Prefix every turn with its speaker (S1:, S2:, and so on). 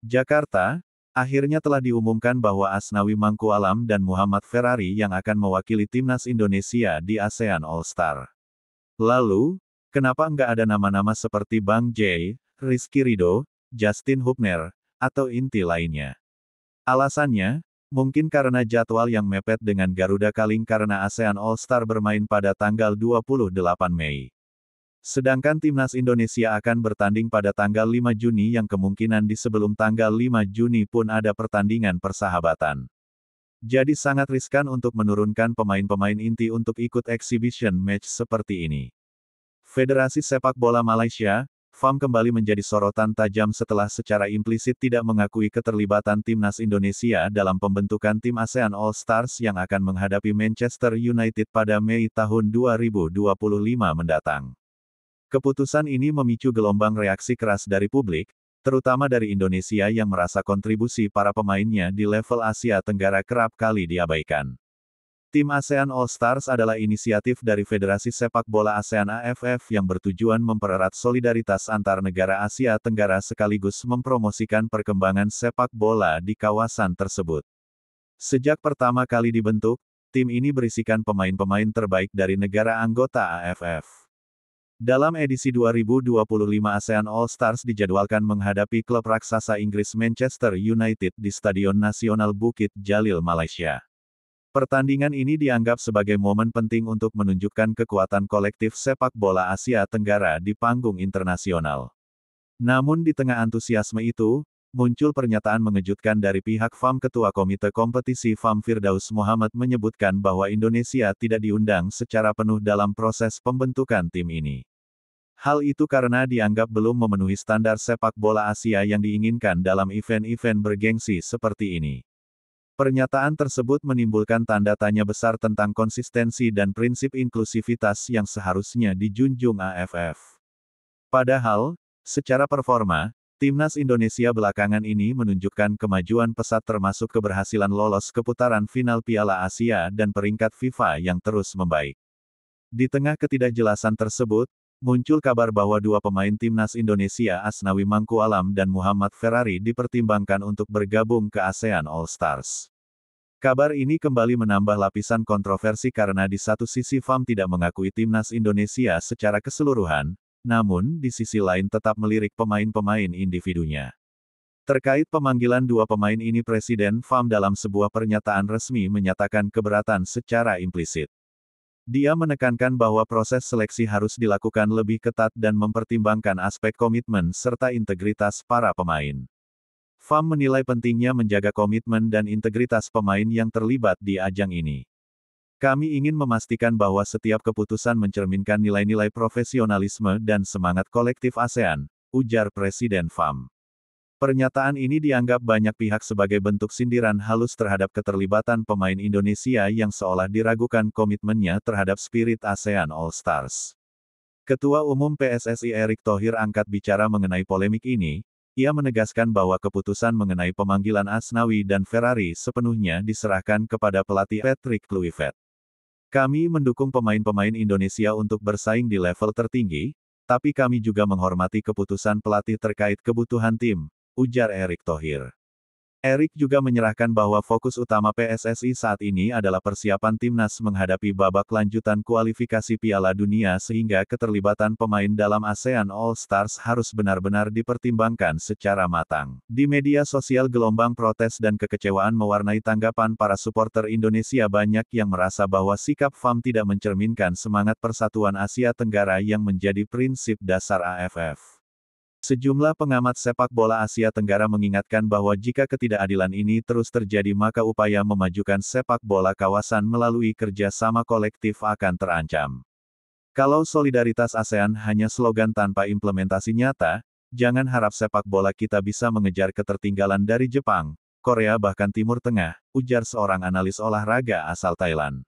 S1: Jakarta, akhirnya telah diumumkan bahwa Asnawi Mangkualam dan Muhammad Ferrari yang akan mewakili timnas Indonesia di ASEAN All-Star. Lalu, kenapa nggak ada nama-nama seperti Bang J, Rizky Ridho, Justin Hubner, atau inti lainnya? Alasannya, mungkin karena jadwal yang mepet dengan Garuda Kaling karena ASEAN All-Star bermain pada tanggal 28 Mei. Sedangkan timnas Indonesia akan bertanding pada tanggal 5 Juni yang kemungkinan di sebelum tanggal 5 Juni pun ada pertandingan persahabatan. Jadi sangat riskan untuk menurunkan pemain-pemain inti untuk ikut exhibition match seperti ini. Federasi Sepak Bola Malaysia, FAM kembali menjadi sorotan tajam setelah secara implisit tidak mengakui keterlibatan timnas Indonesia dalam pembentukan tim ASEAN All-Stars yang akan menghadapi Manchester United pada Mei tahun 2025 mendatang. Keputusan ini memicu gelombang reaksi keras dari publik, terutama dari Indonesia yang merasa kontribusi para pemainnya di level Asia Tenggara kerap kali diabaikan. Tim ASEAN All-Stars adalah inisiatif dari Federasi Sepak Bola ASEAN AFF yang bertujuan mempererat solidaritas antar negara Asia Tenggara sekaligus mempromosikan perkembangan sepak bola di kawasan tersebut. Sejak pertama kali dibentuk, tim ini berisikan pemain-pemain terbaik dari negara anggota AFF. Dalam edisi 2025 ASEAN All-Stars dijadwalkan menghadapi klub raksasa Inggris Manchester United di Stadion Nasional Bukit Jalil, Malaysia. Pertandingan ini dianggap sebagai momen penting untuk menunjukkan kekuatan kolektif sepak bola Asia Tenggara di panggung internasional. Namun di tengah antusiasme itu, muncul pernyataan mengejutkan dari pihak FAM. Ketua Komite Kompetisi FAM Firdaus Muhammad menyebutkan bahwa Indonesia tidak diundang secara penuh dalam proses pembentukan tim ini. Hal itu karena dianggap belum memenuhi standar sepak bola Asia yang diinginkan dalam event-event bergengsi seperti ini. Pernyataan tersebut menimbulkan tanda tanya besar tentang konsistensi dan prinsip inklusivitas yang seharusnya dijunjung AFF. Padahal, secara performa, timnas Indonesia belakangan ini menunjukkan kemajuan pesat termasuk keberhasilan lolos ke putaran final Piala Asia dan peringkat FIFA yang terus membaik. Di tengah ketidakjelasan tersebut, muncul kabar bahwa dua pemain timnas Indonesia Asnawi Mangkualam dan Muhammad Ferrari dipertimbangkan untuk bergabung ke ASEAN All-Stars. Kabar ini kembali menambah lapisan kontroversi karena di satu sisi FAM tidak mengakui timnas Indonesia secara keseluruhan, namun di sisi lain tetap melirik pemain-pemain individunya. Terkait pemanggilan dua pemain ini Presiden FAM dalam sebuah pernyataan resmi menyatakan keberatan secara implisit. Dia menekankan bahwa proses seleksi harus dilakukan lebih ketat dan mempertimbangkan aspek komitmen serta integritas para pemain. FAM menilai pentingnya menjaga komitmen dan integritas pemain yang terlibat di ajang ini. Kami ingin memastikan bahwa setiap keputusan mencerminkan nilai-nilai profesionalisme dan semangat kolektif ASEAN, ujar Presiden FAM. Pernyataan ini dianggap banyak pihak sebagai bentuk sindiran halus terhadap keterlibatan pemain Indonesia yang seolah diragukan komitmennya terhadap spirit ASEAN All-Stars. Ketua Umum PSSI Erick Thohir angkat bicara mengenai polemik ini. Ia menegaskan bahwa keputusan mengenai pemanggilan Asnawi dan Ferrari sepenuhnya diserahkan kepada pelatih Patrick Kluivert. Kami mendukung pemain-pemain Indonesia untuk bersaing di level tertinggi, tapi kami juga menghormati keputusan pelatih terkait kebutuhan tim, ujar Erick Thohir. Erick juga menyerahkan bahwa fokus utama PSSI saat ini adalah persiapan timnas menghadapi babak lanjutan kualifikasi Piala Dunia sehingga keterlibatan pemain dalam ASEAN All-Stars harus benar-benar dipertimbangkan secara matang. Di media sosial gelombang protes dan kekecewaan mewarnai tanggapan para supporter Indonesia. Banyak yang merasa bahwa sikap FAM tidak mencerminkan semangat persatuan Asia Tenggara yang menjadi prinsip dasar AFF. Sejumlah pengamat sepak bola Asia Tenggara mengingatkan bahwa jika ketidakadilan ini terus terjadi maka upaya memajukan sepak bola kawasan melalui kerja sama kolektif akan terancam. Kalau solidaritas ASEAN hanya slogan tanpa implementasi nyata, jangan harap sepak bola kita bisa mengejar ketertinggalan dari Jepang, Korea bahkan Timur Tengah, ujar seorang analis olahraga asal Thailand.